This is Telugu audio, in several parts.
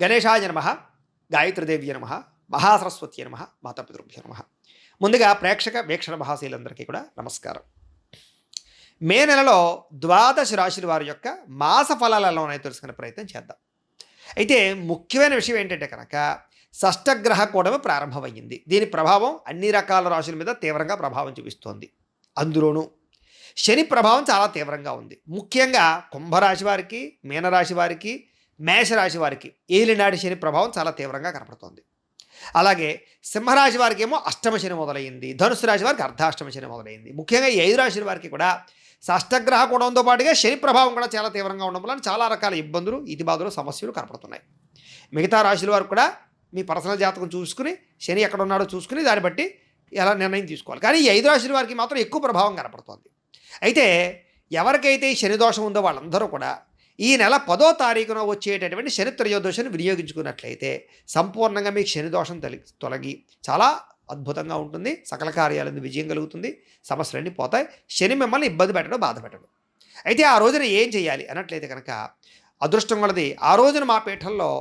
గణేశాయ నమః, గాయత్రీదేవ్య నమః, మహాసరస్వతి నమః, మాతాపితృభ్యో నమః. ముందుగా ప్రేక్షక వీక్షణ మహాశీలందరికీ కూడా నమస్కారం. మే నెలలో ద్వాదశ రాశుల వారి యొక్క మాస ఫలాలు ఎలా ఉన్నాయో తెలుసుకునే ప్రయత్నం చేద్దాం. అయితే ముఖ్యమైన విషయం ఏంటంటే కనుక షష్టగ్రహ కూటమి ప్రారంభమైంది. దీని ప్రభావం అన్ని రకాల రాశుల మీద తీవ్రంగా ప్రభావం చూపిస్తోంది. అందులోనూ శని ప్రభావం చాలా తీవ్రంగా ఉంది. ముఖ్యంగా కుంభరాశి వారికి, మీనరాశి వారికి, మేషరాశి వారికి ఏలినాటి శని ప్రభావం చాలా తీవ్రంగా కనపడుతోంది. అలాగే సింహరాశి వారికి ఏమో అష్టమ శని మొదలైంది, ధనుసు రాశి వారికి అర్ధాష్టమ శని మొదలైంది. ముఖ్యంగా ఈ 5 రాశుల వారికి కూడా షష్టగ్రహ కూడంతో పాటుగా శని ప్రభావం కూడా చాలా తీవ్రంగా ఉండడం వల్ల చాలా రకాల ఇబ్బందులు, ఇతిబాధలు, సమస్యలు కనపడుతున్నాయి. మిగతా రాశుల వారు కూడా మీ పర్సనల్ జాతకం చూసుకుని శని ఎక్కడ ఉన్నాడో చూసుకుని దాన్ని బట్టి ఎలా నిర్ణయం తీసుకోవాలి. కానీ ఈ 5 రాశుల వారికి మాత్రం ఎక్కువ ప్రభావం కనపడుతోంది. అయితే ఎవరికైతే ఈ శని దోషం ఉందో వాళ్ళందరూ కూడా ఈ నెల 10వ తారీఖున వచ్చేటటువంటి శని త్రయోదశిని వినియోగించుకున్నట్లయితే సంపూర్ణంగా మీకు శని దోషం తొలగి చాలా అద్భుతంగా ఉంటుంది. సకల కార్యాలను విజయం కలుగుతుంది. సమస్యలన్నీ పోతాయి. శని మిమ్మల్ని ఇబ్బంది పెట్టడం, బాధ పెట్టడం. అయితే ఆ రోజున ఏం చేయాలి అన్నట్లయితే కనుక అదృష్టం కొలది ఆ రోజున మా పీఠంలో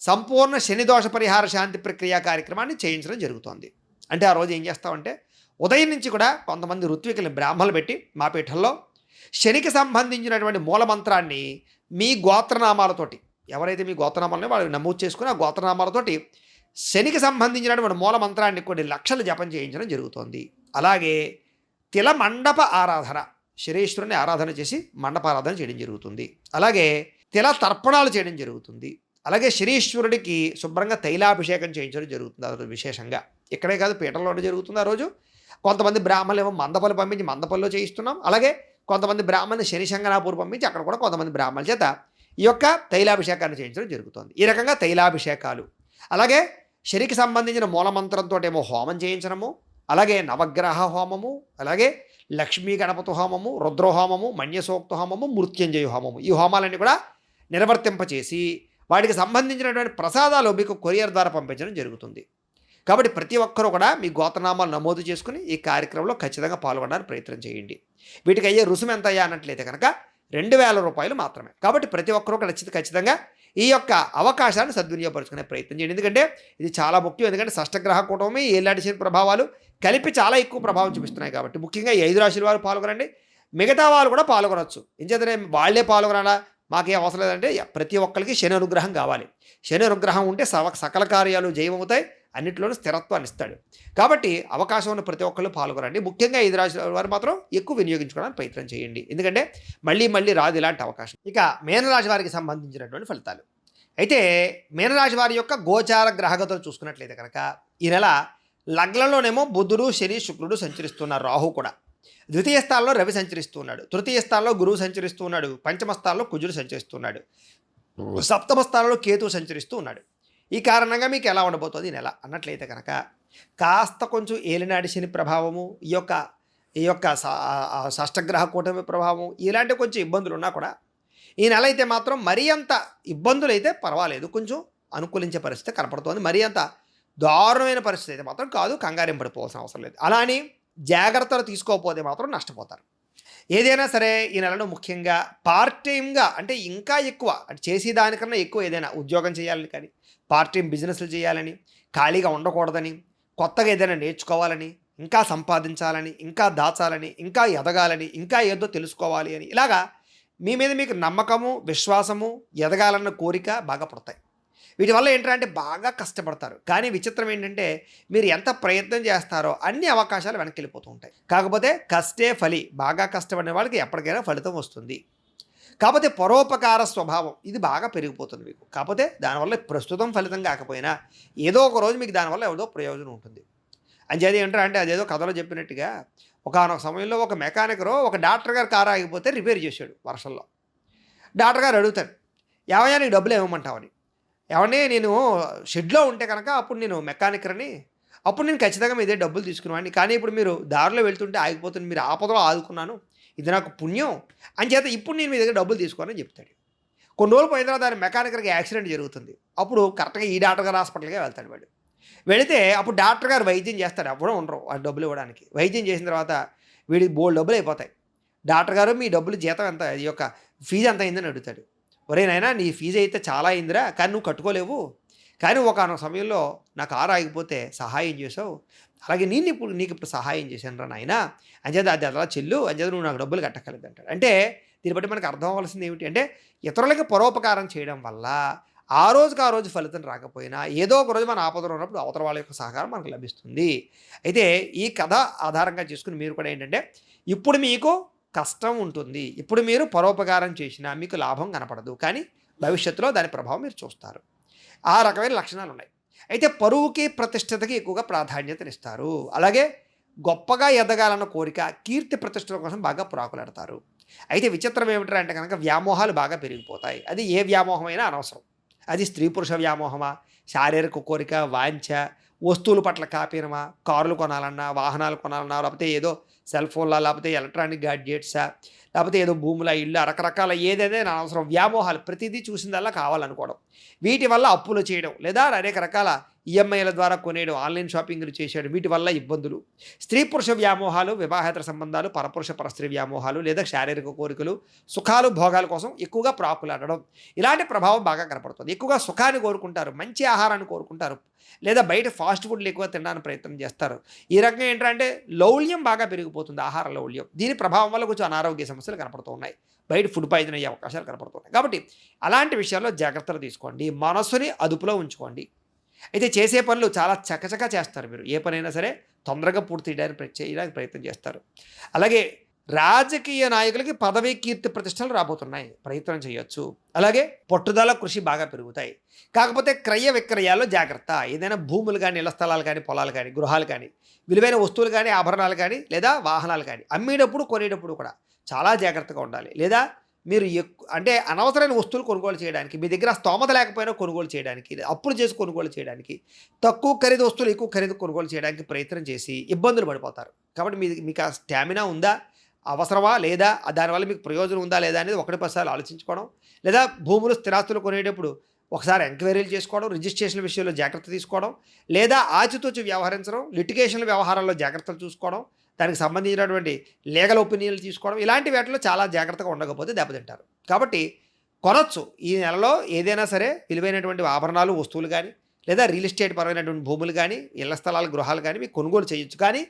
సంపూర్ణ శని దోష పరిహార శాంతి ప్రక్రియ కార్యక్రమాన్ని చేయించడం జరుగుతోంది. అంటే ఆ రోజు ఏం చేస్తామంటే ఉదయం నుంచి కూడా కొంతమంది ఋత్వికులు బ్రాహ్మణులు పెట్టి మా పీఠంలో శనికి సంబంధించినటువంటి మూలమంత్రాన్ని మీ గోత్రనామాలతోటి, ఎవరైతే మీ గోత్రనామాలని వాళ్ళు నమోదు చేసుకుని ఆ గోత్రనామాలతోటి శనికి సంబంధించినటువంటి మూలమంత్రాన్ని కొన్ని లక్షలు జపం చేయించడం జరుగుతోంది. అలాగే తిల మండప ఆరాధన, శనీశ్వరుని ఆరాధన చేసి మండప ఆరాధన చేయడం జరుగుతుంది. అలాగే తిల తర్పణాలు చేయడం జరుగుతుంది. అలాగే శనీశ్వరుడికి శుభ్రంగా తైలాభిషేకం చేయించడం జరుగుతుంది. అది విశేషంగా ఇక్కడే కాదు, పీఠంలోనే జరుగుతుంది. ఆ రోజు కొంతమంది బ్రాహ్మణులు ఏమో మందపల్లి పంపించి మందపల్లిలో చేయిస్తున్నాం. అలాగే కొంతమంది బ్రాహ్మణులు శని శంగనాపూర్ పంపించి అక్కడ కూడా కొంతమంది బ్రాహ్మణుల చేత ఈ యొక్క తైలాభిషేకాన్ని చేయించడం జరుగుతుంది. ఈ రకంగా తైలాభిషేకాలు, అలాగే శనికి సంబంధించిన మూలమంత్రంతో ఏమో హోమం చేయించడము, అలాగే నవగ్రహ హోమము, అలాగే లక్ష్మీ గణపతి హోమము, రుద్రహోమము, మన్యసూక్త హోమము, మృత్యుంజయ హోమము, ఈ హోమాలన్నీ కూడా నిర్వర్తింపచేసి వాటికి సంబంధించినటువంటి ప్రసాదాలు మీకు కొరియర్ ద్వారా పంపించడం జరుగుతుంది. కాబట్టి ప్రతి ఒక్కరూ కూడా మీ గోత్రనామాలు నమోదు చేసుకుని ఈ కార్యక్రమంలో ఖచ్చితంగా పాల్గొనడానికి ప్రయత్నం చేయండి. వీటికి అయ్యే రుసుము ఎంత అయ్యా అన్నట్లయితే కనుక 2000 రూపాయలు మాత్రమే. కాబట్టి ప్రతి ఒక్కరూ ఖచ్చితంగా ఈ యొక్క అవకాశాన్ని సద్వినియోగపరుచుకునే ప్రయత్నం చేయండి. ఎందుకంటే ఇది చాలా ముఖ్యం. ఎందుకంటే షష్టగ్రహ కూటమి, ఏలాంటి శని ప్రభావాలు కలిపి చాలా ఎక్కువ ప్రభావం చూపిస్తున్నాయి. కాబట్టి ముఖ్యంగా ఈ 5 రాశుల వారు పాల్గొనండి. మిగతా వాళ్ళు కూడా పాల్గొనవచ్చు. ఎంచేతనే వాళ్ళే పాల్గొనాలా, మాకేం అవసరం లేదంటే ప్రతి ఒక్కరికి శని అనుగ్రహం కావాలి. శని అనుగ్రహం ఉంటే సకల కార్యాలు జయమవుతాయి, అన్నింటిలోనూ స్థిరత్వాన్ని ఇస్తాడు. కాబట్టి అవకాశం ఉన్న ప్రతి ఒక్కళ్ళు పాల్గొనండి. ముఖ్యంగా 5 రాశుల వారు మాత్రం ఎక్కువ వినియోగించుకోవడానికి ప్రయత్నం చేయండి. ఎందుకంటే మళ్ళీ రాదు ఇలాంటి అవకాశం. ఇక మీనరాశి వారికి సంబంధించినటువంటి ఫలితాలు. అయితే మీనరాశి వారి యొక్క గోచార గ్రహగతులు చూసుకున్నట్లయితే కనుక ఈ నెల లగ్నంలోనేమో బుధుడు, శని, శుక్రుడు సంచరిస్తున్నారు. రాహు కూడా ద్వితీయ స్థానంలో రవి సంచరిస్తున్నాడు. తృతీయ స్థానంలో గురువు సంచరిస్తున్నాడు. పంచమ స్థానంలో కుజుడు సంచరిస్తున్నాడు. సప్తమ స్థానంలో కేతువు సంచరిస్తూ ఉన్నాడు. ఈ కారణంగా మీకు ఎలా ఉండబోతుంది ఈ నెల అన్నట్లయితే కనుక కాస్త కొంచెం ఏలినాటి శని ప్రభావము, ఈ యొక్క షష్టగ్రహ కూటమి ప్రభావం, ఇలాంటి కొంచెం ఇబ్బందులు ఉన్నా కూడా ఈ నెల అయితే మాత్రం మరీ అంత ఇబ్బందులు అయితే పర్వాలేదు, కొంచెం అనుకూలించే పరిస్థితి కనపడుతోంది. మరీ అంత దారుణమైన పరిస్థితి అయితే మాత్రం కాదు, కంగారం పడిపోవాల్సిన అవసరం లేదు. అలా అని జాగ్రత్తలు తీసుకోకపోతే మాత్రం నష్టపోతారు. ఏదైనా సరే ఈ నెలలో ముఖ్యంగా పార్ట్ టైమ్గా, అంటే ఇంకా ఎక్కువ చేసేదానికన్నా ఎక్కువ ఏదైనా ఉద్యోగం చేయాలని, కానీ పార్ట్ టైం బిజినెస్లు చేయాలని, ఖాళీగా ఉండకూడదని, కొత్తగా ఏదైనా నేర్చుకోవాలని, ఇంకా సంపాదించాలని, ఇంకా దాచాలని, ఇంకా ఎదగాలని, ఇంకా ఏదో తెలుసుకోవాలి అని, ఇలాగా మీ మీద మీకు నమ్మకము, విశ్వాసము, ఎదగాలన్న కోరిక బాగా పడతాయి. వీటి వల్ల ఏంటంటే బాగా కష్టపడతారు. కానీ విచిత్రం ఏంటంటే మీరు ఎంత ప్రయత్నం చేస్తారో అన్ని అవకాశాలు వెనక్కి వెళ్ళిపోతూ ఉంటాయి. కాకపోతే కష్టే ఫలి, బాగా కష్టపడిన వాళ్ళకి ఎప్పటికైనా ఫలితం వస్తుంది. కాకపోతే పరోపకార స్వభావం ఇది బాగా పెరిగిపోతుంది మీకు. కాకపోతే దానివల్ల ప్రస్తుతం ఫలితం కాకపోయినా ఏదో ఒక రోజు మీకు దానివల్ల ఏదో ప్రయోజనం ఉంటుంది. అంచేది ఏంటంటే అదేదో కథలో చెప్పినట్టుగా ఒకానొక సమయంలో ఒక మెకానికరు ఒక డాక్టర్ గారు కారు ఆగిపోతే రిపేర్ చేశాడు వర్షంలో. డాక్టర్ గారు అడుగుతాడు, ఏమయ్యా నీకు డబ్బులు ఏమమంటావని. ఏమని, నేను షెడ్లో ఉంటే కనుక అప్పుడు నేను మెకానికర్ని, అప్పుడు నేను ఖచ్చితంగా ఇదే డబ్బులు తీసుకునేవాడిని. కానీ ఇప్పుడు మీరు దారిలో వెళ్తుంటే ఆగిపోతుంది, మీరు ఆపదలో ఆదుకున్నాను, ఇది నాకు పుణ్యం అంచేత ఇప్పుడు నేను మీ దగ్గర డబ్బులు తీసుకోనని చెప్తాడు. కొన్ని రోజులు పోయిన తర్వాత దాని మెకానికర్కి యాక్సిడెంట్ జరుగుతుంది. అప్పుడు కరెక్ట్గా ఈ డాక్టర్ గారు హాస్పిటల్గా వెళ్తాడు. వాడు వెళితే అప్పుడు డాక్టర్ గారు వైద్యం చేస్తాడు. ఎవ్వడం ఉండరు ఆ డబ్బులు ఇవ్వడానికి. వైద్యం చేసిన తర్వాత వీడికి బోల్డ్ డబ్బులు అయిపోతాయి. డాక్టర్ గారు మీ డబ్బులు జీతం ఎంత, ఈ యొక్క ఫీజు ఎంత అయిందని అడుగుతాడు. ఒరేయ్ నాయనా నీ ఫీజు అయితే చాలా అయిందిరా, కానీ నువ్వు కట్టుకోలేవు. కానీ ఒకానొక సమయంలో నా కారు ఆగిపోతే సహాయం చేసావు. అలాగే నీకిప్పుడు సహాయం చేశానురా నాయనా. అంచేత అది అలా చెల్లు. అంచేత నువ్వు నాకు డబ్బులు కట్టక్కర్లేదంటాడు. అంటే దీన్ని బట్టి మనకు అర్థం అవ్వాల్సింది ఏమిటి అంటే, ఇతరులకి పరోపకారం చేయడం వల్ల ఆ రోజుకి ఆ రోజు ఫలితం రాకపోయినా ఏదో ఒక రోజు మన ఆపదలో ఉన్నప్పుడు అవతల వాళ్ళ యొక్క సహకారం మనకు లభిస్తుంది. అయితే ఈ కథ ఆధారంగా చేసుకొని మీరు కూడా ఏంటంటే, ఇప్పుడు మీకు కష్టం ఉంటుంది. ఇప్పుడు మీరు పరోపకారం చేసినా మీకు లాభం కనపడదు. కానీ భవిష్యత్తులో దాని ప్రభావం మీరు చూస్తారు. ఆ రకమైన లక్షణాలున్నాయి. అయితే పరువుకి, ప్రతిష్టతకి ఎక్కువగా ప్రాధాన్యతనిస్తారు. అలాగే గొప్పగా ఎదగాలన్న కోరిక, కీర్తి ప్రతిష్టల కోసం బాగా ప్రాకులాడతారు. అయితే విచిత్రం ఏమిట్రా అంటే గనక వ్యామోహాలు బాగా పెరిగిపోతాయి. అది ఏ వ్యామోహమైనా అనవసరం. అది స్త్రీ పురుష వ్యామోహమా, శారీరక కోరిక, వాంఛ, వస్తువుల పట్ల కాపీనమా, కార్లు కొనాలన్నా, వాహనాలు కొనాలన్నా, లేకపోతే ఏదో సెల్ ఫోన్లా, లేకపోతే ఎలక్ట్రానిక్ గాడ్జెట్సా, లేకపోతే ఏదో భూముల, ఇళ్ళ, రకరకాల ఏదేదైనా అనవసరం వ్యామోహాలు ప్రతిదీ చూసిందల్లా కావాలనుకోవడం. వీటి వల్ల అప్పులు చేయడం లేదా అనేక రకాల ఈఎంఐల ద్వారా కొనేయడం, ఆన్లైన్ షాపింగ్లు చేసేయడం, వీటి వల్ల ఇబ్బందులు. స్త్రీ పురుష వ్యామోహాలు, వివాహేతర సంబంధాలు, పరపురుష పరస్త్రీ వ్యామోహాలు లేదా శారీరక కోరికలు, సుఖాలు, భోగాల కోసం ఎక్కువగా ప్రాకులాడడం, ఇలాంటి ప్రభావం బాగా కనపడుతుంది. ఎక్కువగా సుఖాన్ని కోరుకుంటారు, మంచి ఆహారాన్ని కోరుకుంటారు, లేదా బయట ఫాస్ట్ ఫుడ్లు ఎక్కువ తినడానికి ప్రయత్నం చేస్తారు. ఈ రకంగా ఏంటంటే లౌల్యం బాగా పెరిగిపోతుంది, ఆహార లౌల్యం. దీని ప్రభావం వల్ల కొంచెం అనారోగ్య సమస్యలు కనపడుతూ ఉన్నాయి. బయట ఫుడ్ పాయిజన్ అయ్యే అవకాశాలు కనపడుతున్నాయి. కాబట్టి అలాంటి విషయాల్లో జాగ్రత్తలు తీసుకోండి. మనసుని అదుపులో ఉంచుకోండి. అయితే చేసే పనులు చాలా చకచకా చేస్తారు మీరు. ఏ పనైనా సరే తొందరగా పూర్తి చేయడానికి ప్రయత్నం చేస్తారు. అలాగే రాజకీయ నాయకులకి పదవి, కీర్తి ప్రతిష్టలు రాబోతున్నాయి. ప్రయత్నం చేయొచ్చు. అలాగే పట్టుదల, కృషి బాగా పెరుగుతాయి. కాకపోతే క్రయ విక్రయాల్లో జాగ్రత్త. ఏదైనా భూములు కానీ, ఇళ్ల స్థలాలు కానీ, పొలాలు కానీ, గృహాలు కానీ, విలువైన వస్తువులు కానీ, ఆభరణాలు కానీ, లేదా వాహనాలు కానీ అమ్మేటప్పుడు, కొనేటప్పుడు కూడా చాలా జాగ్రత్తగా ఉండాలి. లేదా మీరు అంటే అనవసరమైన వస్తువులు కొనుగోలు చేయడానికి, మీ దగ్గర స్తోమత లేకపోయినా కొనుగోలు చేయడానికి, అప్పులు చేసి కొనుగోలు చేయడానికి, తక్కువ ఖరీదు వస్తువులు ఎక్కువ ఖరీదు కొనుగోలు చేయడానికి ప్రయత్నం చేసి ఇబ్బందులు పడిపోతారు. కాబట్టి మీకు ఆ స్టామినా ఉందా, అవసరమా లేదా, దానివల్ల మీకు ప్రయోజనం ఉందా లేదా అనేది 1-10 ఆలోచించుకోవడం. లేదా భూములు, స్థిరాస్తులు కొనేటప్పుడు ఒకసారి ఎంక్వైరీలు చేసుకోవడం, రిజిస్ట్రేషన్ల విషయంలో జాగ్రత్త తీసుకోవడం, లేదా ఆచితూచి వ్యవహరించడం, లిటిగేషన్ల వ్యవహారాల్లో జాగ్రత్తలు చూసుకోవడం, దానికి సంబంధించినటువంటి లీగల్ ఒపీనియన్లు తీసుకోవడం, ఇలాంటి వాటిలో చాలా జాగ్రత్తగా ఉండకపోతే దెబ్బతింటారు. కాబట్టి కొనొచ్చు. ఈ నెలలో ఏదైనా సరే విలువైనటువంటి ఆభరణాలు, వస్తువులు కానీ, లేదా రియల్ ఎస్టేట్ పరమైనటువంటి భూములు కానీ, ఇళ్ల స్థలాలు, గృహాలు కానీ మీకు కొనుగోలు చేయొచ్చు. కానీ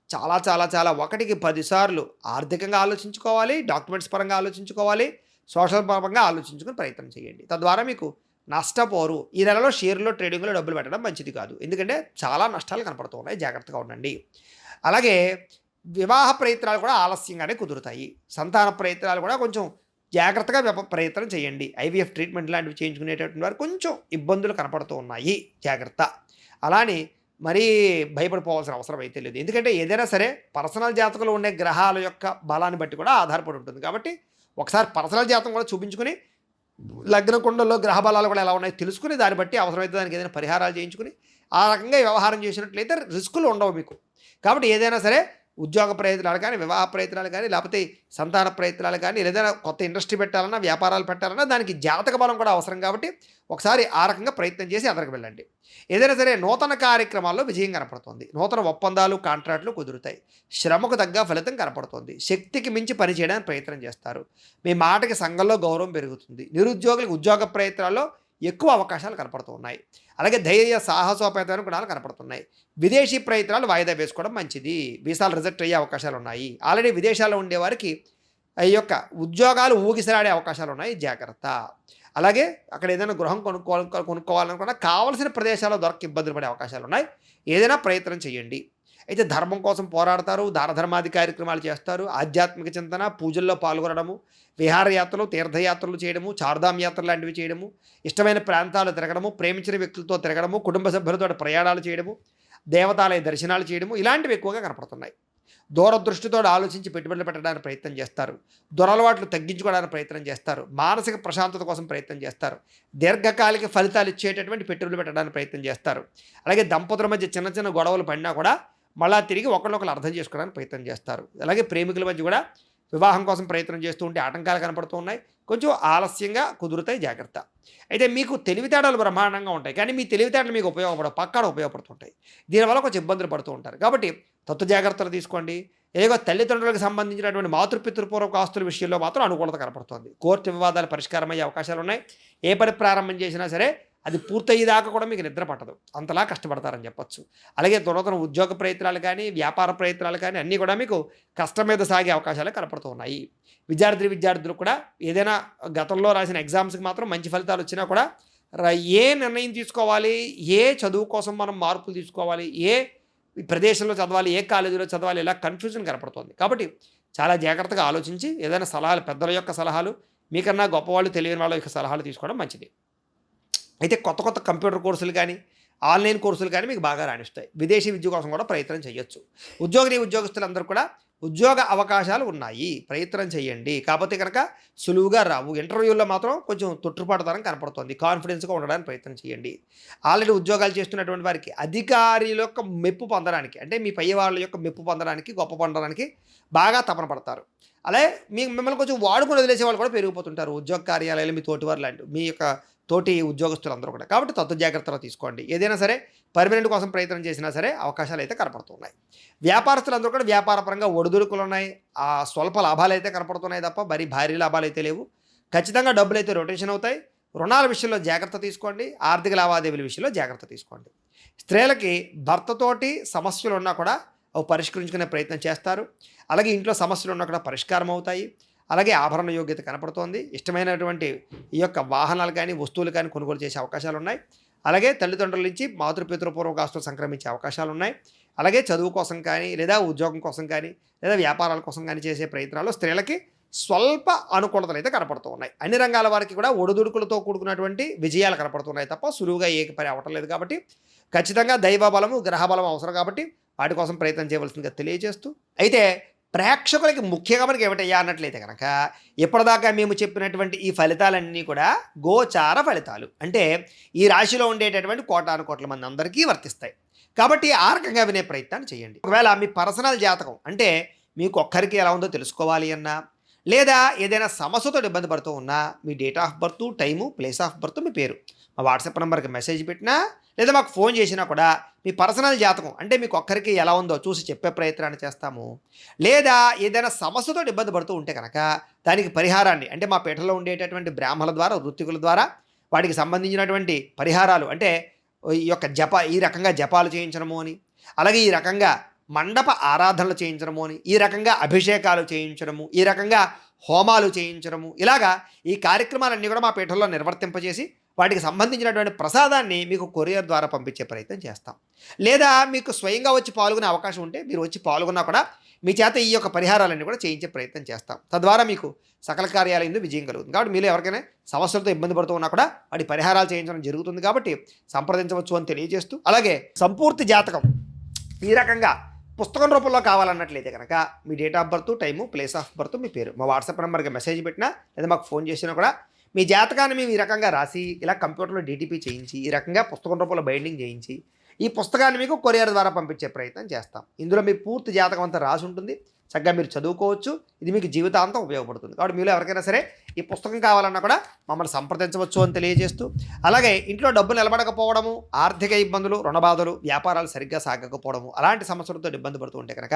చాలా చాలా చాలా 1కి 10 సార్లు ఆర్థికంగా ఆలోచించుకోవాలి, డాక్యుమెంట్స్ పరంగా ఆలోచించుకోవాలి, సోషల్ పరంగా ఆలోచించుకుని ప్రయత్నం చేయండి. తద్వారా మీకు నష్టపోరు. ఈ నెలలో షేర్లో, ట్రేడింగ్లో డబ్బులు పెట్టడం మంచిది కాదు. ఎందుకంటే చాలా నష్టాలు కనపడుతూ ఉన్నాయి. జాగ్రత్తగా ఉండండి. అలాగే వివాహ ప్రయత్నాలు కూడా ఆలస్యంగానే కుదురుతాయి. సంతాన ప్రయత్నాలు కూడా కొంచెం జాగ్రత్తగా ప్రయత్నం చేయండి. ఐవీఎఫ్ ట్రీట్మెంట్ లాంటివి చేయించుకునేటటువంటి వారు కొంచెం ఇబ్బందులు కనపడుతూ ఉన్నాయి. జాగ్రత్త. అలానే మరీ భయపడిపోవాల్సిన అవసరం అయితే లేదు. ఎందుకంటే ఏదైనా సరే పర్సనల్ జాతకంలో ఉండే గ్రహాల యొక్క బలాన్ని బట్టి కూడా ఆధారపడి ఉంటుంది. కాబట్టి ఒకసారి పర్సనల్ జాతకం కూడా చూపించుకుని, లగ్న కుండల్లో గ్రహ బలాలు కూడా ఎలా ఉన్నాయో తెలుసుకుని, దాన్ని బట్టి అవసరమైతే దానికి ఏదైనా పరిహారాలు చేయించుకుని ఆ రకంగా వ్యవహారం చేసినట్లయితే రిస్కులు ఉండవు మీకు. కాబట్టి ఏదైనా సరే ఉద్యోగ ప్రయత్నాలు కానీ, వివాహ ప్రయత్నాలు కానీ, లేకపోతే సంతాన ప్రయత్నాలు కానీ, ఏదైనా కొత్త ఇండస్ట్రీ పెట్టాలన్నా, వ్యాపారాలు పెట్టాలన్నా దానికి జాతక బలం కూడా అవసరం. కాబట్టి ఒకసారి ఆ రకంగా ప్రయత్నం చేసి అదరికి వెళ్ళండి. ఏదైనా సరే నూతన కార్యక్రమాల్లో విజయం కనపడుతుంది. నూతన ఒప్పందాలు, కాంట్రాక్టులు కుదురుతాయి. శ్రమకు తగ్గ ఫలితం కనపడుతుంది. శక్తికి మించి పని చేయడానికి ప్రయత్నం చేస్తారు. మీ మాటకి సంఘంలో గౌరవం పెరుగుతుంది. నిరుద్యోగులకు ఉద్యోగ ప్రయత్నాల్లో ఎక్కువ అవకాశాలు కనపడుతూ ఉన్నాయి. అలాగే ధైర్య, సాహసోపేతమైన గుణాలు కనపడుతున్నాయి. విదేశీ ప్రయత్నాలు వాయిదా వేసుకోవడం మంచిది. వీసాలు రిజెక్ట్ అయ్యే అవకాశాలు ఉన్నాయి. ఆల్రెడీ విదేశాల్లో ఉండేవారికి ఈ యొక్క ఉద్యోగాలు ఊగిసలాడే అవకాశాలు ఉన్నాయి. జాగ్రత్త. అలాగే అక్కడ ఏదైనా గృహం కొనుక్కోవాలనుకున్నా కావలసిన ప్రదేశాల్లో దొరక ఇబ్బందులు పడే అవకాశాలు ఉన్నాయి. ఏదైనా ప్రయత్నం చేయండి. అయితే ధర్మం కోసం పోరాడతారు, దాన ధర్మాది కార్యక్రమాలు చేస్తారు, ఆధ్యాత్మిక చింతన, పూజల్లో పాల్గొనడము, విహారయాత్రలు, తీర్థయాత్రలు చేయడము, చార్ధామ్ యాత్రలు లాంటివి చేయడము, ఇష్టమైన ప్రాంతాలు తిరగడము, ప్రేమించిన వ్యక్తులతో తిరగడము, కుటుంబ సభ్యులతో ప్రయాణాలు చేయడము, దేవతాలయ దర్శనాలు చేయడము, ఇలాంటివి ఎక్కువగా కనపడుతున్నాయి. దూరదృష్టితో ఆలోచించి పెట్టుబడులు పెట్టడానికి ప్రయత్నం చేస్తారు. దురలవాట్లు తగ్గించుకోవడానికి ప్రయత్నం చేస్తారు. మానసిక ప్రశాంతత కోసం ప్రయత్నం చేస్తారు. దీర్ఘకాలిక ఫలితాలు ఇచ్చేటటువంటి పెట్టుబడులు పెట్టడానికి ప్రయత్నం చేస్తారు. అలాగే దంపతుల మధ్య చిన్న చిన్న గొడవలు పడినా కూడా మళ్ళా తిరిగి ఒకళ్ళొకళ్ళు అర్థం చేసుకోవడానికి ప్రయత్నం చేస్తారు. అలాగే ప్రేమికుల మధ్య కూడా వివాహం కోసం ప్రయత్నం చేస్తూ ఉంటే ఆటంకాలు కనపడుతూ ఉన్నాయి. కొంచెం ఆలస్యంగా కుదురుతాయి. జాగ్రత్త. అయితే మీకు తెలివితేటలు బ్రహ్మాండంగా ఉంటాయి. కానీ మీ తెలివితేటలు మీకు ఉపయోగపడవు, పక్కాడ ఉపయోగపడుతుంటాయి. దీనివల్ల కొంచెం ఇబ్బందులు పడుతూ ఉంటారు. కాబట్టి జాగ్రత్తలు తీసుకోండి. ఏదో తల్లిదండ్రులకు సంబంధించినటువంటి మాతృపితృపూర్వక ఆస్తుల విషయంలో మాత్రం అనుకూలత కనపడుతోంది. కోర్టు వివాదాలు పరిష్కారమయ్యే అవకాశాలు ఉన్నాయి. ఏ పని ప్రారంభం చేసినా సరే అది పూర్తయ్యేదాకా కూడా మీకు నిద్ర పట్టదు, అంతలా కష్టపడతారని చెప్పొచ్చు. అలాగే నూతన ఉద్యోగ ప్రయత్నాలు కానీ వ్యాపార ప్రయత్నాలు కానీ అన్నీ కూడా మీకు కష్టం మీద సాగే అవకాశాలు కనపడుతూ ఉన్నాయి. విద్యార్థులు కూడా ఏదైనా గతంలో రాసిన ఎగ్జామ్స్కి మాత్రం మంచి ఫలితాలు వచ్చినా కూడా ఏ నిర్ణయం తీసుకోవాలి, ఏ చదువు కోసం మనం మార్పులు తీసుకోవాలి, ఏ ప్రదేశంలో చదవాలి, ఏ కాలేజీలో చదవాలి, ఇలా కన్ఫ్యూజన్ కనపడుతుంది. కాబట్టి చాలా జాగ్రత్తగా ఆలోచించి ఏదైనా సలహాలు, పెద్దల యొక్క సలహాలు, మీకన్నా గొప్పవాళ్ళు తెలియని వాళ్ళ యొక్క సలహాలు తీసుకోవడం మంచిది. అయితే కొత్త కంప్యూటర్ కోర్సులు కానీ ఆన్లైన్ కోర్సులు కానీ మీకు బాగా రాణిస్తాయి. విదేశీ విద్య కోసం కూడా ప్రయత్నం చేయొచ్చు. ఉద్యోగస్తులందరూ కూడా ఉద్యోగ అవకాశాలు ఉన్నాయి, ప్రయత్నం చేయండి. కాకపోతే కనుక సులువుగా రావు. ఇంటర్వ్యూల్లో మాత్రం కొంచెం తొట్టుపాటుతనం కనపడుతుంది. కాన్ఫిడెన్స్గా ఉండడానికి ప్రయత్నం చేయండి. ఆల్రెడీ ఉద్యోగాలు చేస్తున్నటువంటి వారికి అధికారుల యొక్క మెప్పు పొందడానికి, అంటే మీ పై వాళ్ళ యొక్క మెప్పు పొందడానికి, గొప్ప పొందడానికి బాగా తపన పడతారు. అలాగే మిమ్మల్ని కొంచెం వాడుకొని వదిలేసే వాళ్ళు కూడా పెరిగిపోతుంటారు. ఉద్యోగ కార్యాలయాలు మీ తోటివారు లాంటి మీ యొక్క తోటి ఉద్యోగస్తులందరూ కూడా. కాబట్టి తత్వ జాగ్రత్తలు తీసుకోండి. ఏదైనా సరే పర్మనెంట్ కోసం ప్రయత్నం చేసినా సరే అవకాశాలు అయితే కనపడుతున్నాయి. వ్యాపారస్తులందరూ కూడా వ్యాపారపరంగా ఒడిదుడుకులు ఉన్నాయి. ఆ స్వల్ప లాభాలు అయితే కనపడుతున్నాయి తప్ప మరి భారీ లాభాలు అయితే లేవు. ఖచ్చితంగా డబ్బులు అయితే రొటేషన్ అవుతాయి. రుణాల విషయంలో జాగ్రత్త తీసుకోండి. ఆర్థిక లావాదేవీల విషయంలో జాగ్రత్త తీసుకోండి. స్త్రీలకి భర్తతోటి సమస్యలు ఉన్నా కూడా అవి పరిష్కరించుకునే ప్రయత్నం చేస్తారు. అలాగే ఇంట్లో సమస్యలు ఉన్నా కూడా పరిష్కారం అవుతాయి. అలాగే ఆభరణ యోగ్యత కనపడుతోంది. ఇష్టమైనటువంటి ఈ యొక్క వాహనాలు కానీ వస్తువులు కానీ కొనుగోలు చేసే అవకాశాలు ఉన్నాయి. అలాగే తల్లిదండ్రుల నుంచి మాతృపితృపూర్వక ఆస్తులు సంక్రమించే అవకాశాలు ఉన్నాయి. అలాగే చదువు కోసం కానీ లేదా ఉద్యోగం కోసం కానీ లేదా వ్యాపారాల కోసం కానీ చేసే ప్రయత్నాలు స్త్రీలకి స్వల్ప అనుకూలతలు అయితే కనపడుతూ ఉన్నాయి. అన్ని రంగాల వారికి కూడా ఒడిదుడుకులతో కూడుకున్నటువంటి విజయాలు కనపడుతున్నాయి తప్ప సులువుగా పని అవ్వటం లేదు. కాబట్టి ఖచ్చితంగా దైవ బలము, గ్రహ బలం అవసరం. కాబట్టి వాటి కోసం ప్రయత్నం చేయవలసిందిగా తెలియజేస్తూ, అయితే ప్రేక్షకులకి ముఖ్యంగా మనకి ఏమిటయ్యా అన్నట్లయితే కనుక ఇప్పటిదాకా మేము చెప్పినటువంటి ఈ ఫలితాలన్నీ కూడా గోచార ఫలితాలు, అంటే ఈ రాశిలో ఉండేటటువంటి కోటాను కోట్ల మంది అందరికీ వర్తిస్తాయి. కాబట్టి ఆ రకంగా వినే ప్రయత్నాన్ని చేయండి. ఒకవేళ మీ పర్సనల్ జాతకం అంటే మీకు ఒక్కరికి ఎలా ఉందో తెలుసుకోవాలి అన్నా, లేదా ఏదైనా సమస్యతో ఇబ్బంది పడుతూ ఉన్నా మీ date of birth, time, place of birth, మీ పేరు మా వాట్సాప్ నెంబర్కి మెసేజ్ పెట్టినా లేదా మాకు ఫోన్ చేసినా కూడా మీ పర్సనల్ జాతకం అంటే మీకు ఒక్కరికి ఎలా ఉందో చూసి చెప్పే ప్రయత్నాన్ని చేస్తాము. లేదా ఏదైనా సమస్యతో ఇబ్బంది పడుతూ ఉంటే కనుక దానికి పరిహారాన్ని, అంటే మా పీఠలో ఉండేటటువంటి బ్రాహ్మణుల ద్వారా, వృత్తికుల ద్వారా వాటికి సంబంధించినటువంటి పరిహారాలు, అంటే ఈ యొక్క ఈ రకంగా జపాలు చేయించడము అని, అలాగే ఈ రకంగా మండప ఆరాధనలు చేయించడము అని, ఈ రకంగా అభిషేకాలు చేయించడము, ఈ రకంగా హోమాలు చేయించడము, ఇలాగా ఈ కార్యక్రమాలన్నీ కూడా మా పీఠంలో నిర్వర్తింపజేసి వాటికి సంబంధించినటువంటి ప్రసాదాన్ని మీకు కొరియర్ ద్వారా పంపించే ప్రయత్నం చేస్తాం. లేదా మీకు స్వయంగా వచ్చి పాల్గొనే అవకాశం ఉంటే మీరు వచ్చి పాల్గొన్నా కూడా మీ చేత ఈ యొక్క పరిహారాలన్నీ కూడా చేయించే ప్రయత్నం చేస్తాం. తద్వారా మీకు సకల కార్యాలయంలో విజయం కలుగుతుంది. కాబట్టి మీరు ఎవరికైనా సమస్యలతో ఇబ్బంది పడుతూ ఉన్నా కూడా వాటి పరిహారాలు చేయించడం జరుగుతుంది. కాబట్టి సంప్రదించవచ్చు అని తెలియజేస్తూ, అలాగే సంపూర్తి జాతకం ఈ రకంగా పుస్తకం రూపంలో కావాలన్నట్లయితే కనుక మీ date of birth, time, place of birth, మీ పేరు మా వాట్సాప్ నెంబర్కి మెసేజ్ పెట్టినా లేదా మాకు ఫోన్ చేసినా కూడా మీ జాతకాన్ని మేము ఈ రకంగా రాసి ఇలా కంప్యూటర్లో డీటీపీ చేయించి ఈ రకంగా పుస్తకం రూపంలో బైండింగ్ చేయించి ఈ పుస్తకాన్ని మీకు కొరియర్ ద్వారా పంపించే ప్రయత్నం చేస్తాం. ఇందులో మీ పూర్తి జాతకం అంతా రాసి ఉంటుంది. చక్కగా మీరు చదువుకోవచ్చు. ఇది మీకు జీవితాంతం ఉపయోగపడుతుంది. కాబట్టి మీలో ఎవరికైనా సరే ఈ పుస్తకం కావాలన్నా కూడా మమ్మల్ని సంప్రదించవచ్చు అని తెలియజేస్తూ, అలాగే ఇంట్లో డబ్బు నిలబడకపోవడము, ఆర్థిక ఇబ్బందులు, రుణబాధలు, వ్యాపారాలు సరిగ్గా సాగకపోవడము, అలాంటి సమస్యలతో ఇబ్బంది పడుతూ ఉంటే కనుక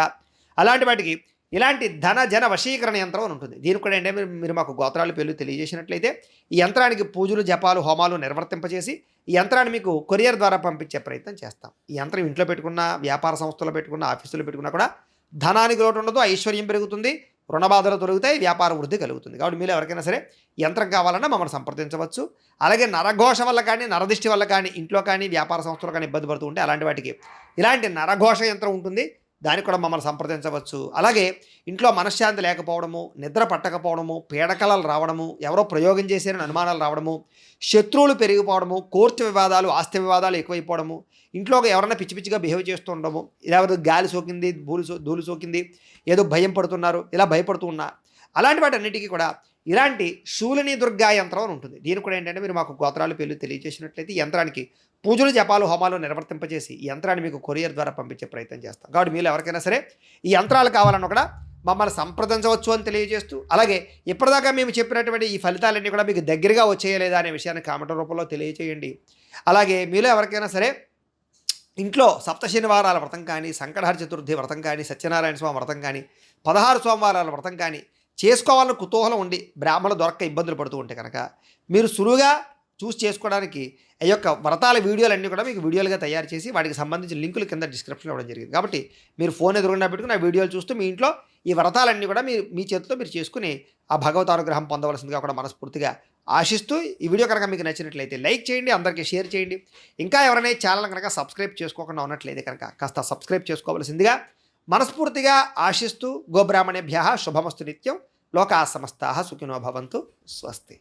అలాంటి వాటికి ఇలాంటి ధన జన వశీకరణ యంత్రం అని ఉంటుంది. దీనికి కూడా ఏంటంటే మీరు మాకు గోత్రాలు పేర్లు తెలియజేసినట్లయితే ఈ యంత్రానికి పూజలు, జపాలు, హోమాలు నిర్వర్తింపజేసి ఈ యంత్రాన్ని మీకు కొరియర్ ద్వారా పంపించే ప్రయత్నం చేస్తాం. ఈ యంత్రం ఇంట్లో పెట్టుకున్న, వ్యాపార సంస్థలో పెట్టుకున్న, ఆఫీసులో పెట్టుకున్నా కూడా ధనానికి లోటు ఉండదు, ఐశ్వర్యం పెరుగుతుంది, రుణబాధలు తొలగుతాయి, వ్యాపార వృద్ధి కలుగుతుంది. కాబట్టి మీరు ఎవరికైనా సరే యంత్రం కావాలన్నా మమ్మల్ని సంప్రదించవచ్చు. అలాగే నరఘోష వల్ల కానీ, నరదిష్టి వల్ల కానీ, ఇంట్లో కానీ, వ్యాపార సంస్థలు కానీ ఇబ్బంది పడుతూ ఉంటే అలాంటి వాటికి ఇలాంటి నరఘోష యంత్రం ఉంటుంది. దానికి కూడా మమ్మల్ని సంప్రదించవచ్చు. అలాగే ఇంట్లో మనశ్శాంతి లేకపోవడము, నిద్ర పట్టకపోవడము, పీడకలలు రావడము, ఎవరో ప్రయోగం చేశారని అనుమానాలు రావడము, శత్రువులు పెరిగిపోవడము, కోర్టు వివాదాలు, ఆస్తి వివాదాలు ఎక్కువైపోవడము, ఇంట్లో ఎవరైనా పిచ్చి పిచ్చిగా బిహేవ్ చేస్తూ ఉండడము, ఇలా గాలి సోకింది, ధూళి సోకింది, ఏదో భయం పడుతున్నారు, ఇలా భయపడుతూ ఉన్నా, అలాంటి వాటి అన్నిటికీ కూడా ఇలాంటి శూలిని దుర్గా యంత్రం అని ఉంటుంది. దీనికి కూడా ఏంటంటే మీరు మాకు గోత్రాలు పేర్లు తెలియజేసినట్లయితే యంత్రానికి పూజలు, జపాలు, హోమాలు నిర్వర్తింపజేసి ఈ యంత్రాన్ని మీకు కొరియర్ ద్వారా పంపించే ప్రయత్నం చేస్తాం. కాబట్టి మీరు ఎవరికైనా సరే ఈ యంత్రాలు కావాలన్నా కూడా మమ్మల్ని సంప్రదించవచ్చు అని తెలియజేస్తూ, అలాగే ఇప్పటిదాకా మేము చెప్పినటువంటి ఈ ఫలితాలన్నీ కూడా మీకు దగ్గరగా వచ్చేయలేదా అనే విషయాన్ని కామెంట్ రూపంలో తెలియజేయండి. అలాగే మీలో ఎవరికైనా సరే ఇంట్లో సప్త శనివారాల వ్రతం కానీ, సంకటహర చతుర్థి వ్రతం కానీ, సత్యనారాయణ స్వామి వ్రతం కానీ, 16 సోమవారాల వ్రతం కానీ చేసుకోవాలని కుతూహలం ఉండి బ్రాహ్మణులు దొరక్క ఇబ్బందులు పడుతూ ఉంటే కనుక మీరు సులువుగా చూసి చేసుకోవడానికి ఈ యొక్క వ్రతాల వీడియోలన్నీ కూడా మీకు వీడియోలుగా తయారు చేసి వాటికి సంబంధించిన లింకులు కింద డిస్క్రిప్షన్లో ఇవ్వడం జరిగింది. కాబట్టి మీరు ఫోన్ ఎదురుగుండా పెట్టుకుని ఆ వీడియోలు చూస్తూ మీ ఇంట్లో ఈ వ్రతాలన్నీ కూడా మీ చేతితో మీరు చేసుకుని ఆ భగవత్ అనుగ్రహం పొందవలసిందిగా కూడా మనస్ఫూర్తిగా ఆశిస్తూ, ఈ వీడియో కనుక మీకు నచ్చినట్లయితే లైక్ చేయండి, అందరికీ షేర్ చేయండి. ఇంకా ఎవరైనా ఈ ఛానల్ కనుక సబ్స్క్రైబ్ చేసుకోకుండా ఉన్నట్లయితే కనుక కాస్త సబ్స్క్రైబ్ చేసుకోవలసిందిగా మనస్ఫూర్తిగా ఆశిస్తూ, గోబ్రాహ్మణేభ్యः శుభమస్తు నిత్యం. లోకా సమస్తాః సుఖినో భవంతు. స్వస్తి.